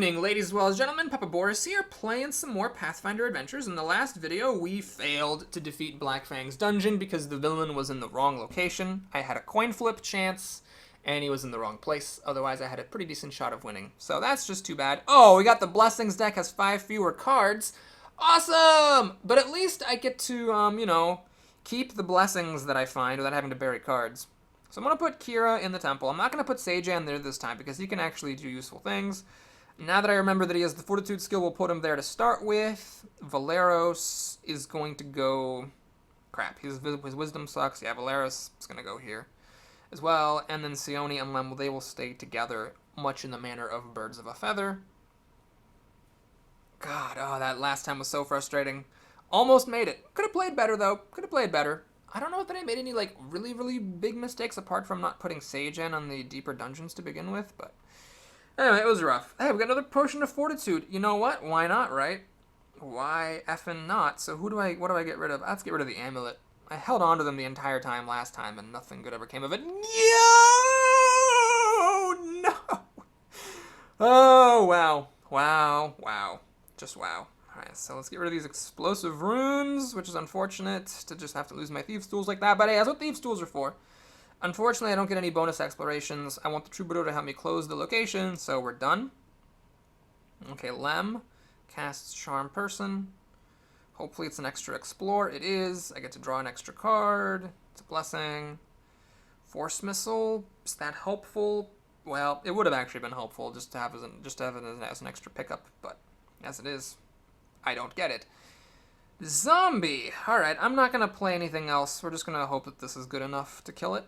evening, ladies as well as gentlemen. Papa Boris here, playing some more Pathfinder adventures. In the last video, we failed to defeat Black Fang's dungeon because the villain was in the wrong location. I had a coin flip chance, and he was in the wrong place. Otherwise, I had a pretty decent shot of winning. So that's just too bad. Oh, we got the Blessings deck, has 5 fewer cards. Awesome! But at least I get to, keep the blessings that I find without having to bury cards. So I'm going to put Kira in the temple. I'm not going to put Seijan there this time because he can actually do useful things. Now that I remember that he has the Fortitude skill, we'll put him there to start with. Valeros is going to go... Crap, his wisdom sucks. Yeah, Valeros is going to go here as well. And then Sione and Lem, they will stay together much in the manner of birds of a feather. God, oh, that last time was so frustrating. Almost made it. Could have played better, though. Could have played better. I don't know that I made any, really, really big mistakes apart from not putting Seijan on the deeper dungeons to begin with, but... Anyway, it was rough. Hey, we got another Potion of Fortitude. You know what? Why not, right? Why effing not? So what do I get rid of? Let's get rid of the amulet. I held on to them the entire time last time, and nothing good ever came of it. No! Oh, wow. Wow. Just wow. Alright, so let's get rid of these explosive runes, which is unfortunate to just have to lose my Thieves' Tools like that, but hey, that's what Thieves' Tools are for. Unfortunately, I don't get any bonus explorations. I want the Troubadour to help me close the location, so we're done. Okay, Lem casts Charm Person. Hopefully it's an extra Explore. It is. I get to draw an extra card. It's a blessing. Force Missile. Is that helpful? Well, it would have actually been helpful just to have it as an extra pickup, but as it is, I don't get it. Zombie. Alright, I'm not going to play anything else. We're just going to hope that this is good enough to kill it.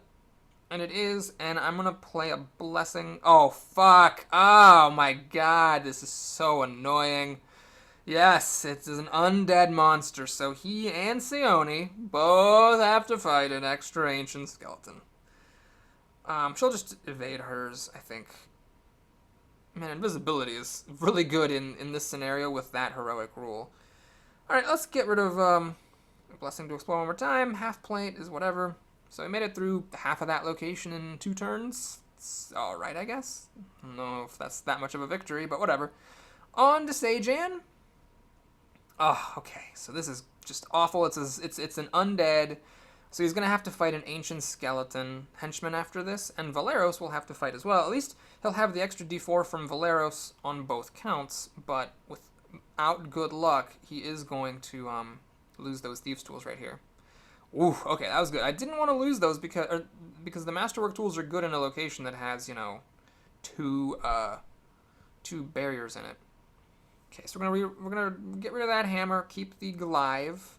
And it is, and I'm going to play a blessing. Oh, fuck. Oh, my God. This is so annoying. Yes, it's an undead monster, so he and Sione both have to fight an extra ancient skeleton. She'll just evade hers, I think. Man, invisibility is really good in this scenario with that heroic rule. Alright, let's get rid of Blessing to Explore one more time. Half plate is whatever. So I made it through half of that location in 2 turns. It's alright, I guess. I don't know if that's that much of a victory, but whatever. On to Seijan. Oh, okay. So this is just awful. It's an undead. So he's going to have to fight an ancient skeleton henchman after this. And Valeros will have to fight as well. At least he'll have the extra d4 from Valeros on both counts. But without good luck, he is going to lose those Thieves' Tools right here. Ooh, okay, that was good. I didn't want to lose those because the Masterwork tools are good in a location that has, 2 barriers in it. Okay, so we're gonna get rid of that hammer, keep the glaive,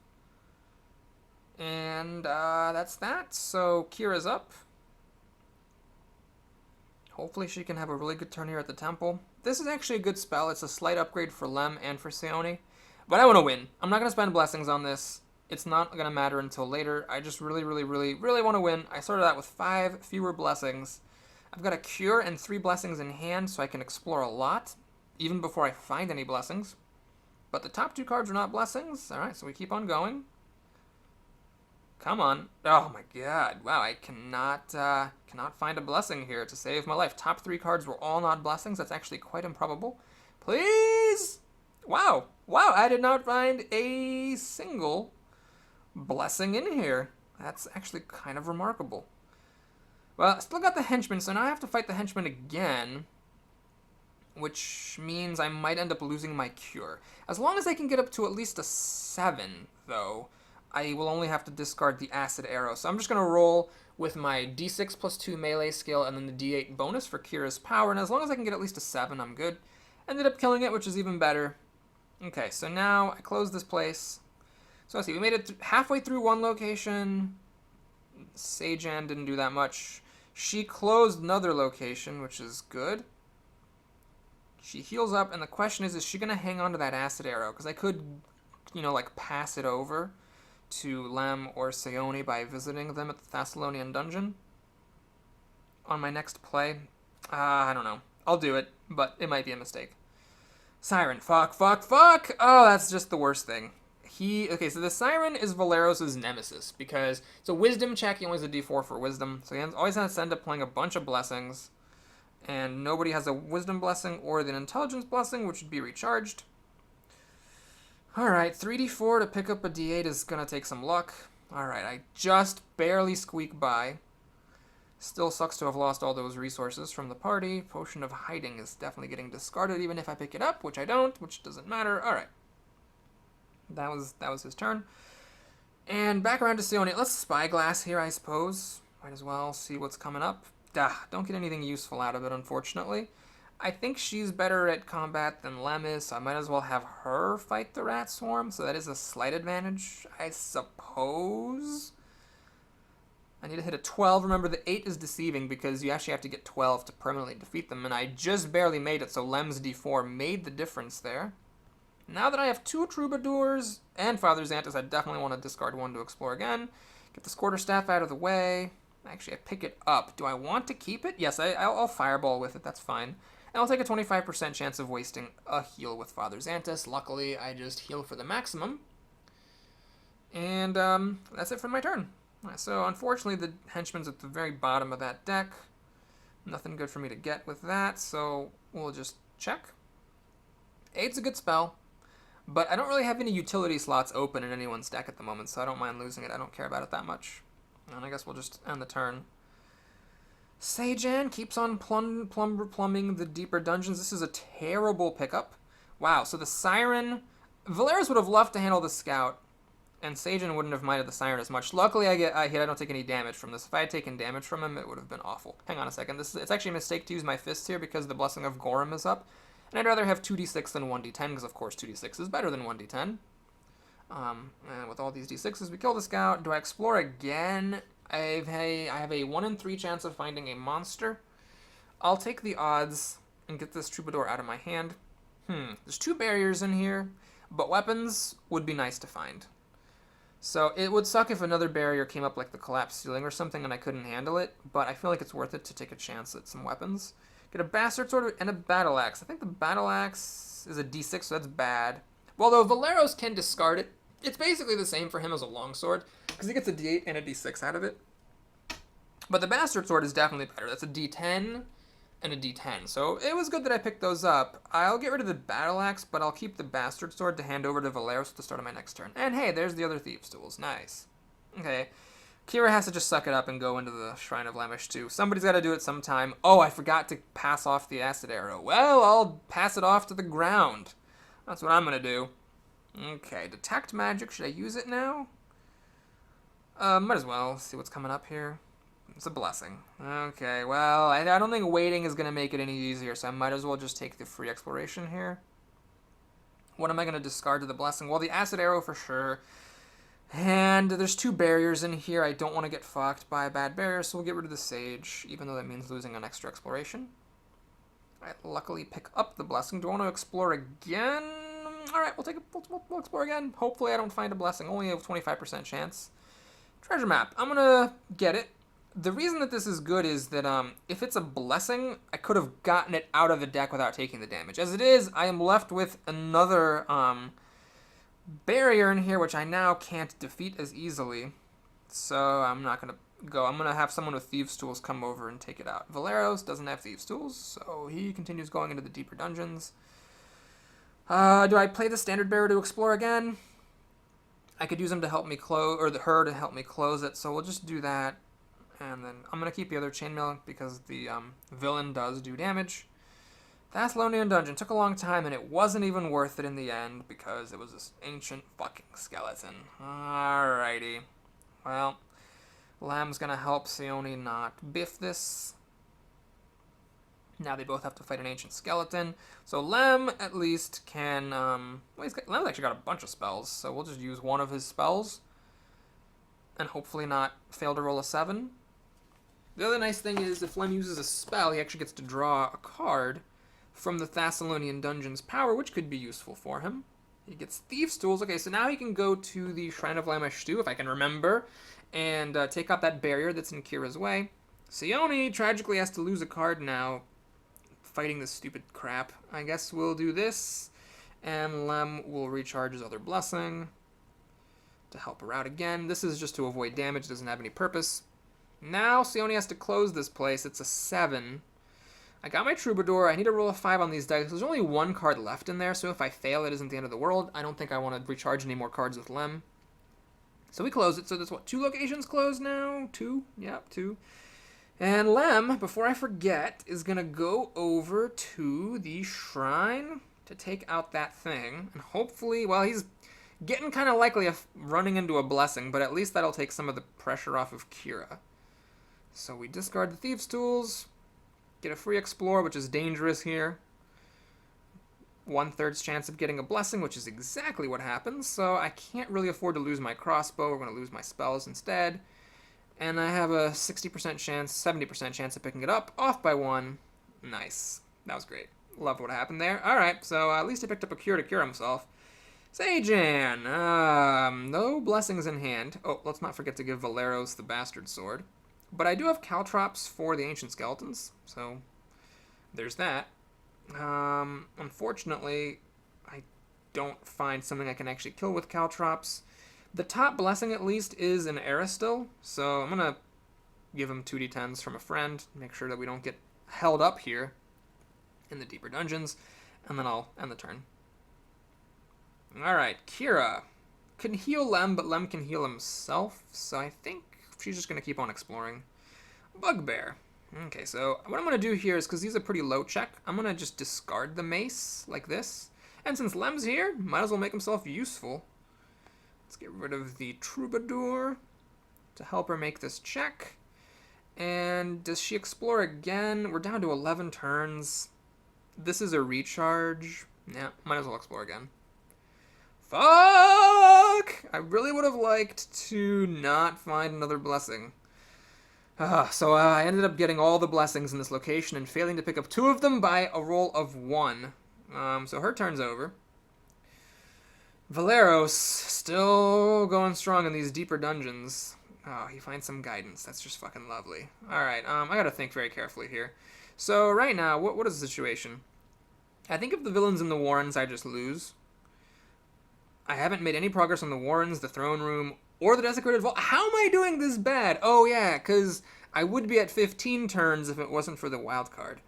and that's that. So Kira's up. Hopefully she can have a really good turn here at the temple. This is actually a good spell. It's a slight upgrade for Lem and for Sione, but I want to win. I'm not gonna spend blessings on this. It's not going to matter until later. I just really want to win. I started out with 5 fewer blessings. I've got a cure and 3 blessings in hand, so I can explore a lot, even before I find any blessings. But the top 2 cards are not blessings. All right, so we keep on going. Come on. Oh, my God. Wow, I cannot find a blessing here to save my life. Top 3 cards were all not blessings. That's actually quite improbable. Please! Wow, I did not find a single blessing in here. That's actually kind of remarkable. Well, I still got the henchman, so now I have to fight the henchman again, which means I might end up losing my cure. As long as I can get up to at least a 7, though, I will only have to discard the acid arrow. So I'm just going to roll with my d6 plus 2 melee skill and then the d8 bonus for Kira's power, and as long as I can get at least a 7, I'm good. Ended up killing it, which is even better. Okay, so now I close this place. So let's see, we made it halfway through one location. Seijan didn't do that much. She closed another location, which is good. She heals up, and the question is she going to hang on to that acid arrow? Because I could, pass it over to Lem or Sione by visiting them at the Thessalonian dungeon on my next play. I don't know. I'll do it, but it might be a mistake. Siren, fuck. Oh, that's just the worst thing. Okay, so the Siren is Valeros' nemesis, because it's a wisdom check. He only has a d4 for wisdom, so he always has to end up playing a bunch of blessings. And nobody has a wisdom blessing or an intelligence blessing, which would be recharged. Alright, 3d4 to pick up a d8 is going to take some luck. Alright, I just barely squeak by. Still sucks to have lost all those resources from the party. Potion of Hiding is definitely getting discarded even if I pick it up, which I don't, which doesn't matter. Alright. That was his turn. And back around to Sione. Let's Spyglass here, I suppose. Might as well see what's coming up. Don't get anything useful out of it, unfortunately. I think she's better at combat than Lem is, so I might as well have her fight the rat swarm, so that is a slight advantage, I suppose. I need to hit a 12. Remember, the 8 is deceiving because you actually have to get 12 to permanently defeat them, and I just barely made it, so Lem's d4 made the difference there. Now that I have 2 Troubadours and Father Xantus, I definitely want to discard 1 to explore again. Get this quarterstaff out of the way. Actually, I pick it up. Do I want to keep it? Yes, I'll fireball with it. That's fine. And I'll take a 25% chance of wasting a heal with Father Xantus. Luckily, I just heal for the maximum. And that's it for my turn. So, unfortunately, the henchman's at the very bottom of that deck. Nothing good for me to get with that, so we'll just check. 8's a good spell, but I don't really have any utility slots open in anyone's deck at the moment, so I don't mind losing it. I don't care about it that much. And I guess we'll just end the turn. Sejan keeps on plumbing the deeper dungeons. This is a terrible pickup. Wow, so the Siren... Valeris would have loved to handle the Scout, and Sejan wouldn't have minded the Siren as much. Luckily, I don't take any damage from this. If I had taken damage from him, it would have been awful. Hang on a second. It's actually a mistake to use my fists here because the Blessing of Gorham is up. And I'd rather have 2d6 than 1d10, because of course 2d6 is better than 1d10. And with all these d6s, we kill the Scout. Do I explore again? I have a 1 in 3 chance of finding a monster. I'll take the odds and get this Troubadour out of my hand. There's 2 barriers in here, but weapons would be nice to find. So it would suck if another barrier came up like the collapsed ceiling or something and I couldn't handle it, but I feel like it's worth it to take a chance at some weapons. Get a Bastard Sword and a Battle Axe. I think the Battle Axe is a d6, so that's bad. Well, though Valeros can discard it, it's basically the same for him as a longsword, because he gets a d8 and a d6 out of it. But the Bastard Sword is definitely better. That's a d10 and a d10. So it was good that I picked those up. I'll get rid of the Battle Axe, but I'll keep the Bastard Sword to hand over to Valeros at the start of my next turn. And hey, there's the other Thieves' Tools. Nice. Okay. Kira has to just suck it up and go into the Shrine of Lemish too. Somebody's got to do it sometime. Oh, I forgot to pass off the Acid Arrow. Well, I'll pass it off to the ground. That's what I'm going to do. Okay, Detect Magic. Should I use it now? Might as well. See what's coming up here. It's a blessing. Okay, well, I don't think waiting is going to make it any easier, so I might as well just take the free exploration here. What am I going to discard to the blessing? Well, the Acid Arrow for sure. And there's 2 barriers in here. I don't want to get fucked by a bad barrier, so we'll get rid of the Sage, even though that means losing an extra exploration. I luckily pick up the blessing. Do I want to explore again? Alright, we'll explore again. Hopefully I don't find a blessing. Only a 25% chance. Treasure map. I'm going to get it. The reason that this is good is that if it's a blessing, I could have gotten it out of the deck without taking the damage. As it is, I am left with another barrier in here, which I now can't defeat as easily. So I'm not going to go. I'm going to have someone with Thieves' Tools come over and take it out. Valeros doesn't have Thieves' Tools, so he continues going into the deeper dungeons. Do I play the Standard Bearer to explore again? I could use him to help me close, or her to help me close it, so we'll just do that. And then I'm going to keep the other chainmail because the villain does do damage. Thessalonian Dungeon took a long time, and it wasn't even worth it in the end because it was this ancient fucking skeleton. Alrighty. Well, Lam's going to help Sione not biff this. Now they both have to fight an ancient skeleton. So Lem, at least, can... Lem's actually got a bunch of spells, so we'll just use one of his spells. And hopefully not fail to roll a 7. The other nice thing is, if Lem uses a spell, he actually gets to draw a card from the Thessalonian Dungeon's power, which could be useful for him. He gets Thieves' Tools. Okay, so now he can go to the Shrine of Lamish, if I can remember, and take out that barrier that's in Kira's way. Sione tragically has to lose a card now, fighting this stupid crap. I guess we'll do this, and Lem will recharge his other blessing to help her out again. This is just to avoid damage, doesn't have any purpose. Now Sione has to close this place. It's a 7. I got my Troubadour. I need to roll a 5 on these dice. There's only one card left in there, so if I fail, it isn't the end of the world. I don't think I want to recharge any more cards with Lem. So we close it. So there's, what, 2 locations closed now? 2? Yep, 2. And Lem, before I forget, is going to go over to the shrine to take out that thing. And hopefully, well, he's getting kind of likely of running into a blessing, but at least that'll take some of the pressure off of Kira. So we discard the Thieves' Tools, get a free Explore, which is dangerous here. 1/3 chance of getting a blessing, which is exactly what happens, so I can't really afford to lose my crossbow. We're going to lose my spells instead. And I have a 60% chance, 70% chance of picking it up, off by 1. Nice. That was great. Loved what happened there. Alright, so at least he picked up a cure to cure himself. Sejan, no blessings in hand. Oh, let's not forget to give Valeros the Bastard Sword. But I do have Caltrops for the Ancient Skeletons, so there's that. Unfortunately, I don't find something I can actually kill with Caltrops. The top blessing, at least, is an Aristil, so I'm going to give him 2d10s from a friend, make sure that we don't get held up here in the deeper dungeons, and then I'll end the turn. Alright, Kira can heal Lem, but Lem can heal himself, so I think she's just going to keep on exploring. Bugbear. Okay, so what I'm going to do here is, because he's a pretty low check, I'm going to just discard the mace, like this. And since Lem's here, might as well make himself useful. Let's get rid of the Troubadour to help her make this check. And does she explore again? We're down to 11 turns. This is a recharge. Yeah, might as well explore again. Fuck! I really would have liked to not find another blessing. So I ended up getting all the blessings in this location and failing to pick up 2 of them by a roll of 1. So her turn's over. Valeros still going strong in these deeper dungeons. Oh, he finds some guidance. That's just fucking lovely. Alright, I gotta think very carefully here. So right now, what is the situation? I think if the villain's in the Warrens, I just lose. I haven't made any progress on the Warrens, the Throne Room, or the Desecrated Vault. How am I doing this bad? Oh yeah, because I would be at 15 turns if it wasn't for the wild card.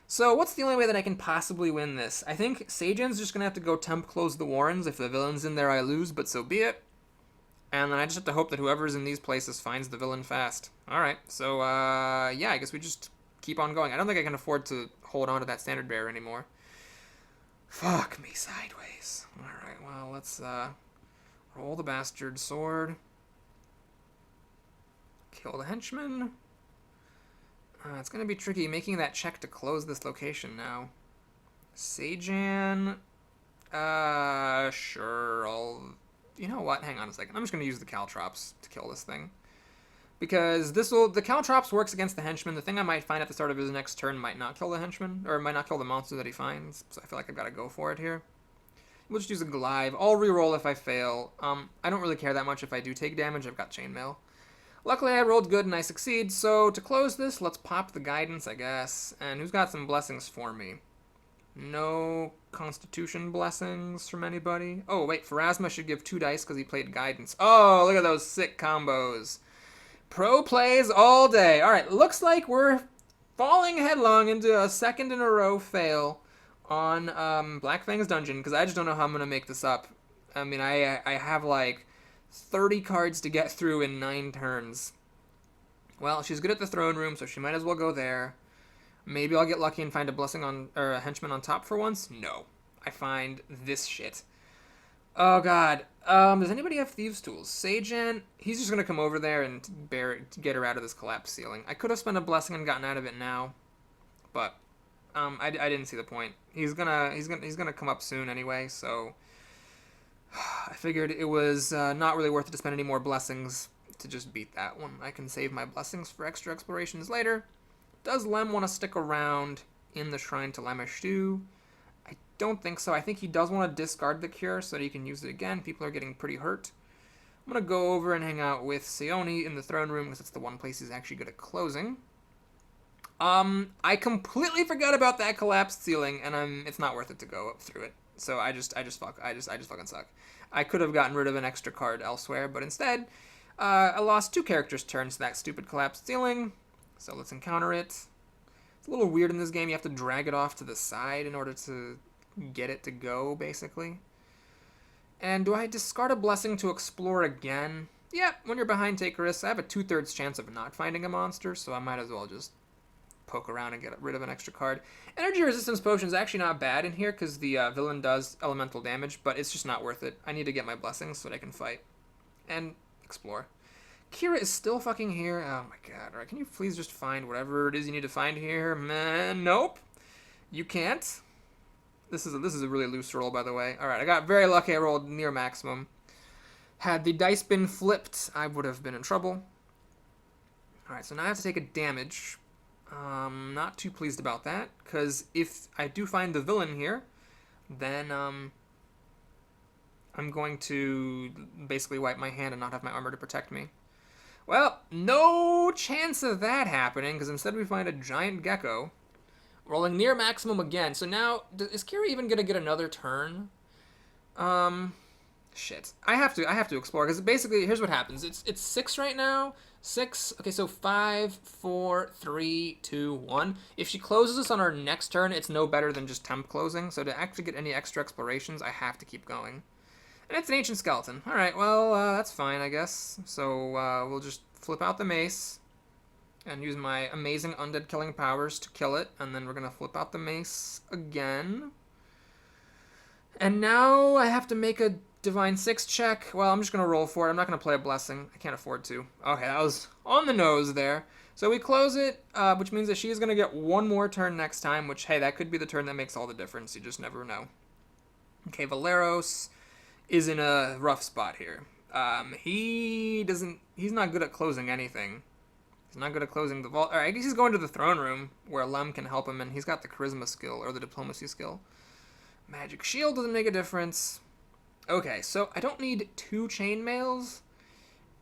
So what's the only way that I can possibly win this? I think Sajan's just going to have to go temp close the Warrens. If the villain's in there, I lose, but so be it. And then I just have to hope that whoever's in these places finds the villain fast. Alright, so yeah, I guess we just keep on going. I don't think I can afford to hold on to that standard bearer anymore. Fuck me sideways. Alright, well, let's roll the Bastard Sword. Kill the henchman. It's going to be tricky making that check to close this location now. Sajan. Sure, you know what? Hang on a second. I'm just going to use the Caltrops to kill this thing. Because the Caltrops works against the henchman. The thing I might find at the start of his next turn might not kill the henchman, or might not kill the monster that he finds. So I feel like I've got to go for it here. We'll just use a Glaive. I'll reroll if I fail. I don't really care that much if I do take damage. I've got Chainmail. Luckily, I rolled good and I succeed. So to close this, let's pop the Guidance, I guess. And who's got some blessings for me? No Constitution blessings from anybody? Oh, wait, Pharasma should give 2 dice because he played Guidance. Oh, look at those sick combos. Pro plays all day. All right, looks like we're falling headlong into a second in a row fail on Black Fang's dungeon because I just don't know how I'm going to make this up. I mean, I have like 30 cards to get through in 9 turns. Well, she's good at the throne room, so she might as well go there. Maybe I'll get lucky and find a blessing on, or a henchman on top for once. No, I find this shit. Oh god. Does anybody have Thieves' Tools? Sajan, he's just gonna come over there and get her out of this collapsed ceiling. I could have spent a blessing and gotten out of it now, but I didn't see the point. He's gonna come up soon anyway, so I figured it was not really worth it to spend any more blessings to just beat that one. I can save my blessings for extra explorations later. Does Lem want to stick around in the Shrine to Lamashtu? I don't think so. I think he does want to discard the cure so that he can use it again. People are getting pretty hurt. I'm going to go over and hang out with Seoni in the throne room because it's the one place he's actually good at closing. I completely forgot about that collapsed ceiling, and it's not worth it to go up through it. So I just fucking suck. I could have gotten rid of an extra card elsewhere, but instead, I lost 2 characters' turns to that stupid collapsed ceiling. So let's encounter it. It's a little weird in this game. You have to drag it off to the side in order to get it to go, basically. And do I discard a blessing to explore again? Yeah, when you're behind, take risks. I have a 2/3 chance of not finding a monster, so I might as well just poke around and get rid of an extra card. Energy resistance potion is actually not bad in here because the villain does elemental damage, but it's just not worth it. I need to get my blessings so that I can fight and explore. Kira is still fucking here. Oh my god. Alright, can you please just find whatever it is you need to find here? Man, nope. You can't. This is a really loose roll, by the way. Alright, I got very lucky. I rolled near maximum. Had the dice been flipped, I would have been in trouble. Alright, so now I have to take a damage. Not too pleased about that, because if I do find the villain here, then I'm going to basically wipe my hand and not have my armor to protect me. Well, no chance of that happening, because instead we find a giant gecko. Rolling near maximum again. So now, is Kira even going to get another turn? Shit. I have to explore, because basically, here's what happens. It's 6 right now. 6. Okay, so 5, 4, 3, 2, 1. If she closes us on our next turn, it's no better than just temp closing. So to actually get any extra explorations, I have to keep going. And it's an ancient skeleton. Alright, well, that's fine, I guess. So we'll just flip out the mace and use my amazing undead killing powers to kill it. And then we're going to flip out the mace again. And now I have to make a Divine 6 check. Well, I'm just going to roll for it. I'm not going to play a blessing. I can't afford to. Okay, that was on the nose there. So we close it, which means that she's going to get one more turn next time, which, hey, that could be the turn that makes all the difference. You just never know. Okay, Valeros is in a rough spot here. He's not good at closing anything. He's not good at closing the vault. All right, I guess he's going to the throne room where Lem can help him, and he's got the charisma skill, or the diplomacy skill. Magic shield doesn't make a difference. Okay, so I don't need 2 chainmails,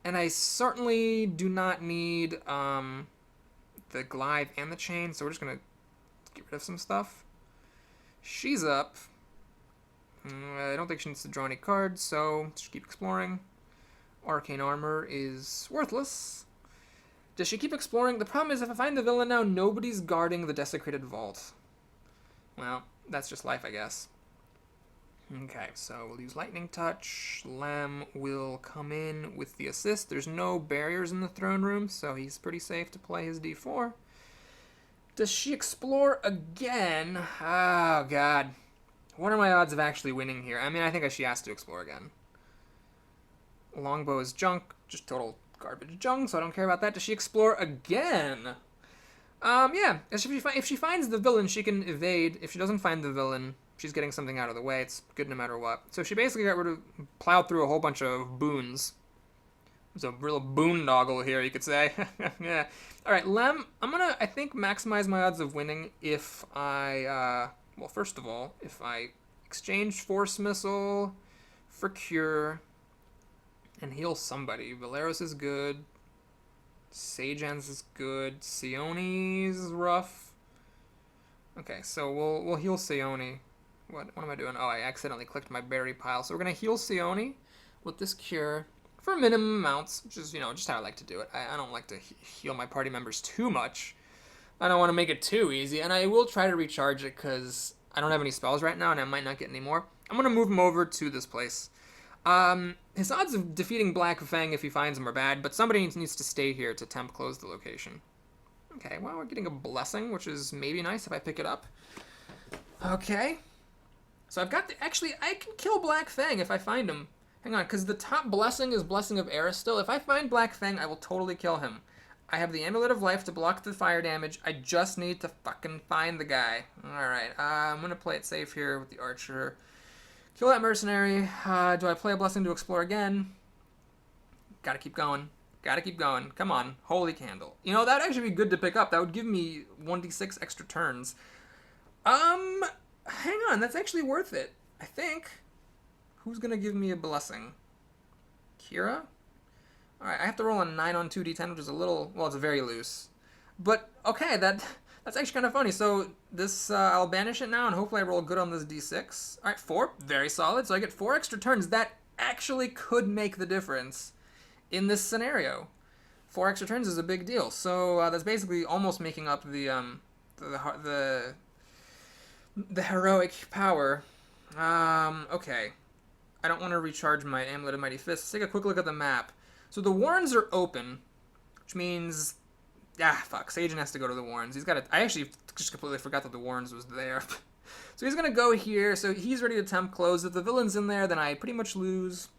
and I certainly do not need the glaive and the chain, so we're just going to get rid of some stuff. She's up. I don't think she needs to draw any cards, so just keep exploring. Arcane armor is worthless. Does she keep exploring? The problem is if I find the villain now, nobody's guarding the desecrated vault. Well, that's just life, I guess. Okay, so we'll use Lightning Touch. Lem will come in with the assist. There's no barriers in the throne room, so he's pretty safe to play his d4. Does she explore again? Oh, God. What are my odds of actually winning here? I mean, I think she has to explore again. Longbow is junk, just total garbage junk, so I don't care about that. Does she explore again? Yeah. If she finds the villain, she can evade. If she doesn't find the villain, she's getting something out of the way. It's good no matter what. So she basically plowed through a whole bunch of boons. There's a real boondoggle here, you could say. Yeah. All right, Lem, I'm going to, I think, maximize my odds of winning if I, well, first of all, if I exchange Force Missile for Cure and heal somebody. Valeros is good. Sageans is good. Sione's rough. Okay, so we'll heal Sione. What am I doing? Oh, I accidentally clicked my berry pile. So we're going to heal Sione with this cure for minimum amounts, which is, just how I like to do it. I don't like to heal my party members too much. I don't want to make it too easy, and I will try to recharge it because I don't have any spells right now, and I might not get any more. I'm going to move him over to this place. His odds of defeating Black Fang if he finds him are bad, but somebody needs to stay here to temp close the location. Okay, well, we're getting a blessing, which is maybe nice if I pick it up. Okay. So I've got actually, I can kill Black Fang if I find him. Hang on, because the top blessing is Blessing of Aristil. If I find Black Fang, I will totally kill him. I have the Amulet of Life to block the fire damage. I just need to fucking find the guy. Alright, I'm going to play it safe here with the Archer. Kill that mercenary. Do I play a blessing to explore again? Gotta keep going. Gotta keep going. Come on. Holy candle. That'd actually be good to pick up. That would give me 1d6 extra turns. Hang on. That's actually worth it. I think. Who's gonna give me a blessing? Kira? Alright, I have to roll a 9 on 2d10, which is a little... Well, it's very loose. But, okay, that's actually kind of funny. So, this, I'll banish it now, and hopefully I roll good on this d6. Alright, 4. Very solid. So I get 4 extra turns. That actually could make the difference in this scenario. 4 extra turns is a big deal. So, that's basically almost making up the the heroic power. Okay. I don't want to recharge my Amulet of Mighty Fist. Let's take a quick look at the map. So the Warrens are open, which means... fuck. Sagen has to go to the Warrens. He's got to... I actually just completely forgot that the Warrens was there. So he's going to go here. So he's ready to temp close. If the villain's in there, then I pretty much lose.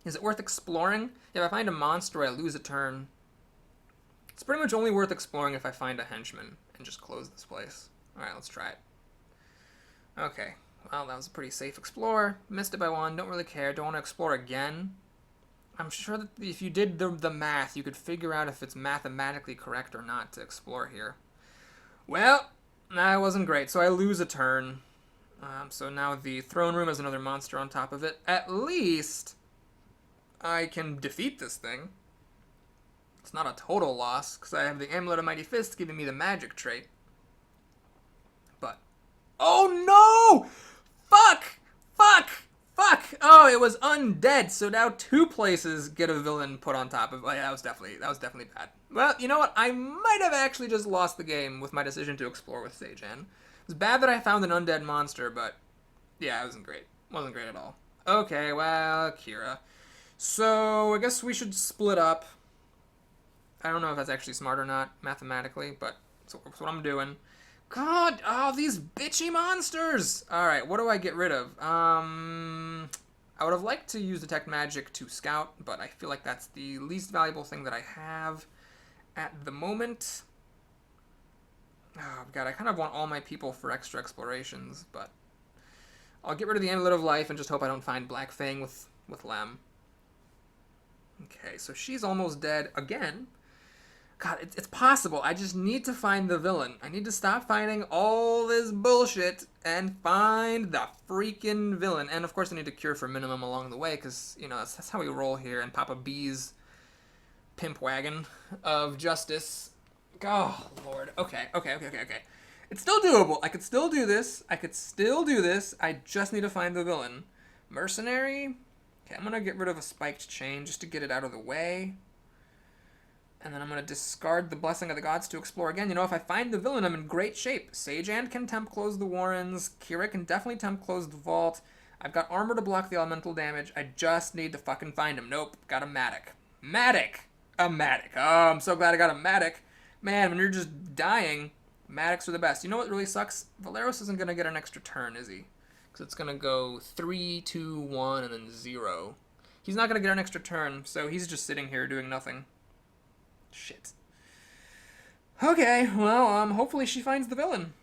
Is it worth exploring? If I find a monster, I lose a turn. It's pretty much only worth exploring if I find a henchman and just close this place. Alright, let's try it. Okay. Well, that was a pretty safe explore. Missed it by one. Don't really care. Don't want to explore again. I'm sure that if you did the math, you could figure out if it's mathematically correct or not to explore here. Well, that wasn't great. So I lose a turn. So now the throne room has another monster on top of it. At least I can defeat this thing. It's not a total loss, because I have the Amulet of Mighty Fist giving me the magic trait. But... oh no! Fuck! Fuck! Fuck! Oh, it was undead, so now 2 places get a villain put on top of... oh, yeah, that was definitely bad. Well, you know what? I might have actually just lost the game with my decision to explore with Sagen. It was bad that I found an undead monster, but... yeah, it wasn't great. It wasn't great at all. Okay, well, Kira. So, I guess we should split up. I don't know if that's actually smart or not, mathematically, but that's what I'm doing. God, oh, these bitchy monsters! Alright, what do I get rid of? I would have liked to use Detect Magic to scout, but I feel like that's the least valuable thing that I have at the moment. Oh, God, I kind of want all my people for extra explorations, but I'll get rid of the Amulet of Life and just hope I don't find Black Fang with Lem. Okay, so she's almost dead again. God, it's possible. I just need to find the villain. I need to stop fighting all this bullshit and find the freaking villain. And, of course, I need to cure for minimum along the way because, you know, that's how we roll here in Papa B's pimp wagon of justice. Oh, Lord. Okay. It's still doable. I could still do this. I just need to find the villain. Mercenary. Okay, I'm going to get rid of a spiked chain just to get it out of the way. And then I'm going to discard the Blessing of the Gods to explore again. You know, if I find the villain, I'm in great shape. Sagen can temp close the Warrens. Kira can definitely temp close the Vault. I've got armor to block the elemental damage. I just need to fucking find him. Nope, got a Matic. A Matic. Oh, I'm so glad I got a Matic. Man, when you're just dying, Matics are the best. You know what really sucks? Valeros isn't going to get an extra turn, is he? Because it's going to go 3, 2, 1, and then 0. He's not going to get an extra turn, so he's just sitting here doing nothing. Shit. Okay, well, hopefully she finds the villain.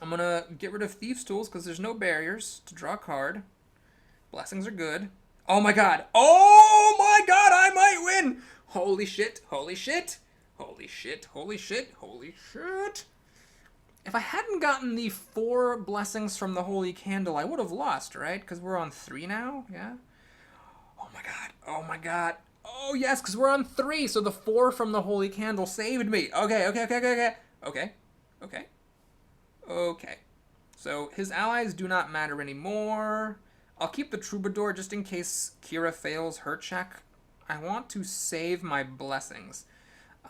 I'm gonna get rid of Thieves' Tools because there's no barriers to draw a card. Blessings are good. Oh my god! Oh my god, I might win! Holy shit, holy shit, holy shit, holy shit, holy shit. If I hadn't gotten the 4 blessings from the Holy Candle, I would have lost, right? Because we're on 3 now, yeah? Oh my god, oh my god. Oh, yes, because we're on 3, so the 4 from the Holy Candle saved me. Okay. So his allies do not matter anymore. I'll keep the Troubadour just in case Kira fails her check. I want to save my blessings.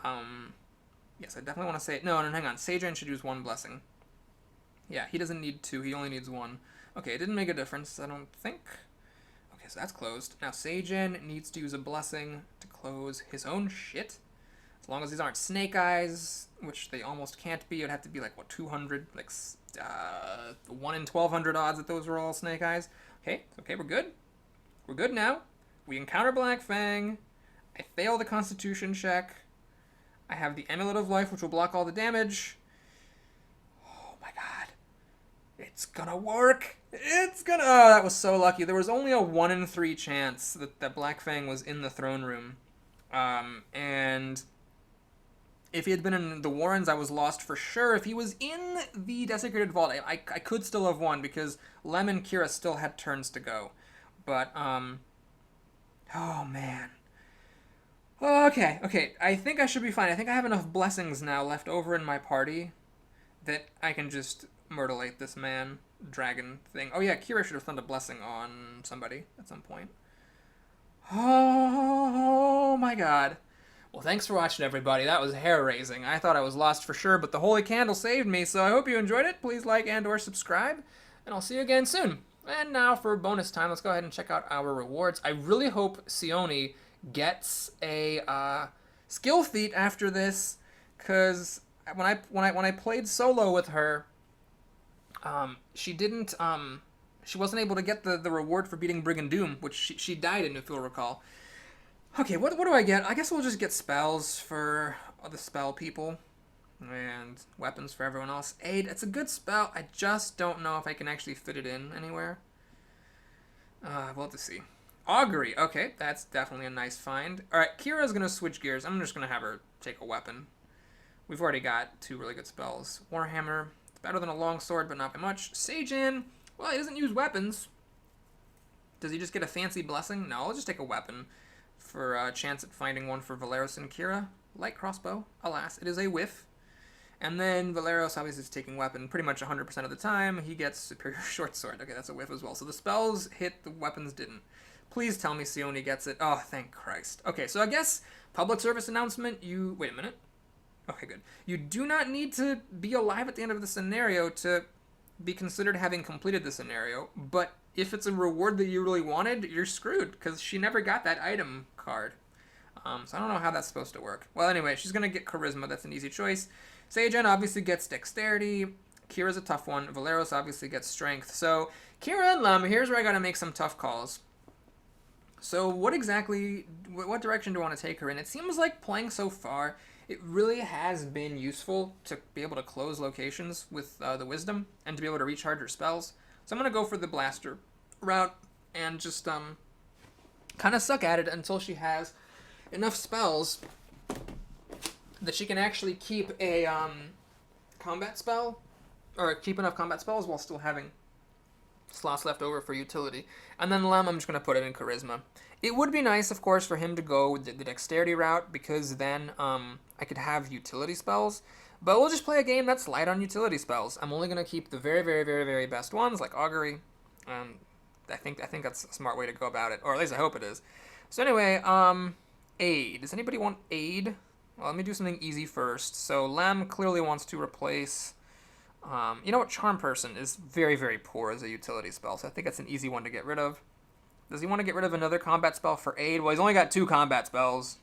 Yes, I definitely want to say... No, hang on. Sagen should use 1 blessing. Yeah, he doesn't need 2. He only needs 1. Okay, it didn't make a difference, I don't think. Okay, so that's closed. Now, Sagen needs to use a blessing to close his own shit. As long as these aren't Snake Eyes, which they almost can't be. It would have to be, like, what, 200? Like, 1 in 1,200 odds that those were all Snake Eyes. Okay, we're good. We're good now. We encounter Black Fang. I fail the Constitution check. I have the Amulet of Life, which will block all the damage. Oh, my God. It's gonna work. Oh, that was so lucky. There was only a 1 in 3 chance that Black Fang was in the throne room. And if he had been in the Warrens, I was lost for sure. If he was in the Desecrated Vault, I could still have won because Lem and Kira still had turns to go. But, oh, man. Okay. I think I should be fine. I think I have enough blessings now left over in my party that I can just murderate this man. Dragon thing. Oh yeah, Kira should have found a blessing on somebody at some point. Oh my god. Well, thanks for watching, everybody. That was hair-raising. I thought I was lost for sure, but the holy candle saved me, so I hope you enjoyed it. Please like and or subscribe, and I'll see you again soon. And now for bonus time, let's go ahead and check out our rewards. I really hope Sione gets a skill feat after this, because when I played solo with her, she wasn't able to get the reward for beating Brigand Doom, which she died in, if you'll recall. Okay, what do I get? I guess we'll just get spells for the spell people and weapons for everyone else. Aid, it's a good spell. I just don't know if I can actually fit it in anywhere. We'll have to see. Augury, okay, that's definitely a nice find. All right, Kira's going to switch gears. I'm just going to have her take a weapon. We've already got 2 really good spells. Warhammer, it's better than a longsword, but not by much. Sajin, well, he doesn't use weapons. Does he just get a fancy blessing? No, I'll just take a weapon for a chance at finding one for Valeros and Kira. Light crossbow, alas, it is a whiff. And then Valeros obviously is taking weapon pretty much 100% of the time. He gets superior short sword. Okay, that's a whiff as well. So the spells hit, the weapons didn't. Please tell me Sione gets it. Oh, thank Christ. Okay, so I guess public service announcement, wait a minute. Okay, good. You do not need to be alive at the end of the scenario to be considered having completed the scenario, but if it's a reward that you really wanted, you're screwed, because she never got that item card. So I don't know how that's supposed to work. Well, anyway, she's going to get Charisma. That's an easy choice. Sajin obviously gets Dexterity. Kira's a tough one. Valeros obviously gets Strength. So Kira and Lem, here's where I got to make some tough calls. So what direction do I want to take her in? It seems like playing so far, it really has been useful to be able to close locations with the Wisdom and to be able to recharge her spells. So I'm going to go for the Blaster route and just kind of suck at it until she has enough spells that she can actually keep a combat spell, or keep enough combat spells while still having slots left over for utility. And then Lem, I'm just going to put it in Charisma. It would be nice, of course, for him to go with the Dexterity route, because then I could have utility spells. But we'll just play a game that's light on utility spells. I'm only going to keep the very, very, very, very best ones, like Augury. I think that's a smart way to go about it, or at least I hope it is. So anyway, Aid. Does anybody want Aid? Well, let me do something easy first. So Lem clearly wants to replace... you know what? Charm Person is very, very poor as a utility spell, so I think that's an easy one to get rid of. Does he want to get rid of another combat spell for Aid? Well, he's only got 2 combat spells.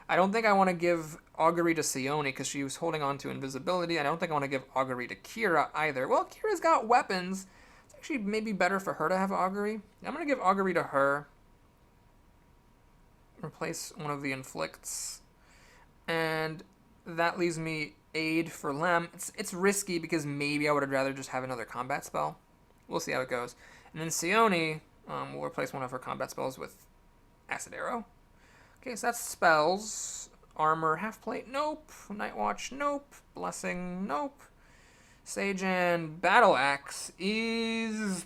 I don't think I want to give Augury to Sione because she was holding on to invisibility. I don't think I want to give Augury to Kira either. Well, Kira's got weapons. It's actually maybe better for her to have Augury. I'm going to give Augury to her. Replace one of the Inflicts. And that leaves me Aid for Lem. It's risky because maybe I would have rather just have another combat spell. We'll see how it goes. And then Sione will replace one of her combat spells with Acid Arrow. Okay, so that's spells. Armor, Half Plate, nope. Night Watch, nope. Blessing, nope. Sajin, Battle Axe is...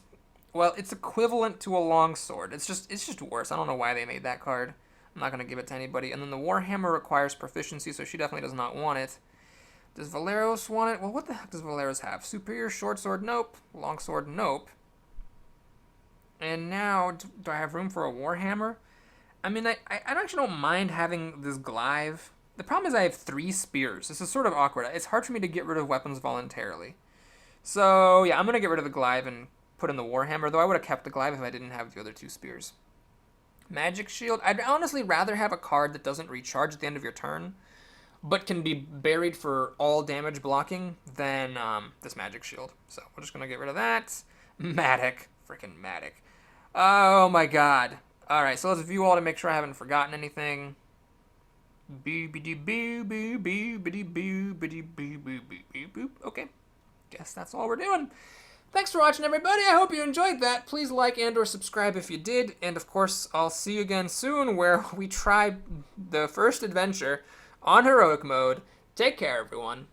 well, it's equivalent to a longsword. It's just worse. I don't know why they made that card. I'm not going to give it to anybody. And then the Warhammer requires proficiency, so she definitely does not want it. Does Valeros want it? Well, what the heck does Valeros have? Superior Short Sword, nope. Longsword, nope. And now, do I have room for a Warhammer? I mean, I actually don't mind having this Glaive. The problem is I have 3 spears. This is sort of awkward. It's hard for me to get rid of weapons voluntarily. So, yeah, I'm going to get rid of the Glaive and put in the Warhammer, though I would have kept the Glaive if I didn't have the other 2 spears. Magic Shield. I'd honestly rather have a card that doesn't recharge at the end of your turn, but can be buried for all damage blocking than this Magic Shield. So we're just going to get rid of that. Matic. Freaking Matic. Oh my god. Alright, so let's view all to make sure I haven't forgotten anything. Okay. Guess that's all we're doing. Thanks for watching, everybody. I hope you enjoyed that. Please like and or subscribe if you did. And, of course, I'll see you again soon where we try the first adventure on Heroic Mode. Take care, everyone.